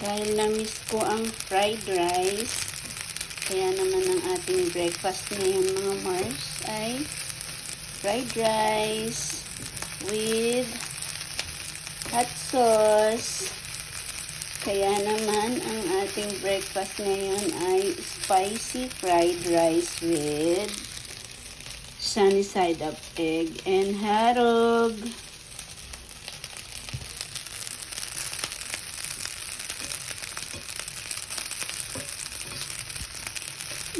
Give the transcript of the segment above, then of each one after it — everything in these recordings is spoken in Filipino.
Dahil na-miss ko ang fried rice, kaya naman ang ating breakfast ngayon mga Mars ay fried rice with hot sauce. Kaya naman ang ating breakfast ngayon ay spicy fried rice with sunny side up egg and harog.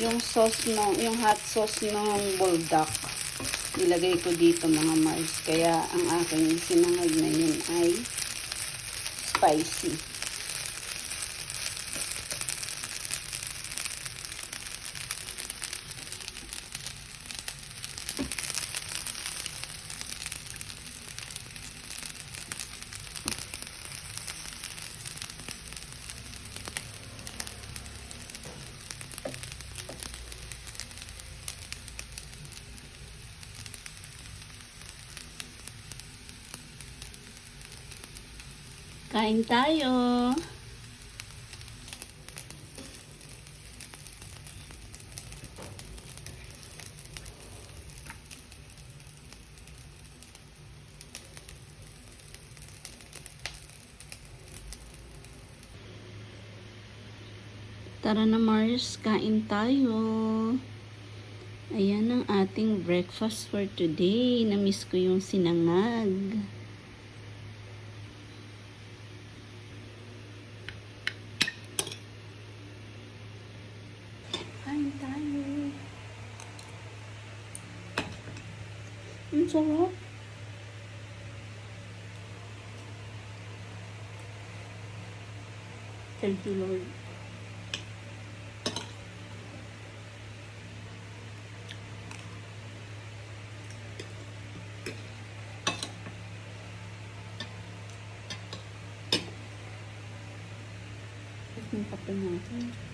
Yung sauce no, yung hot sauce ng bulldog, nilagay ko dito mga Mars. Kaya ang aking sinangag na yun ay spicy. Kain tayo. Tara na Mars, kain tayo. Ayan ang ating breakfast for today. Na-miss ko yung sinangag. Kain tayo. Ang sarap. Thank you, Lord. Yung kape natin.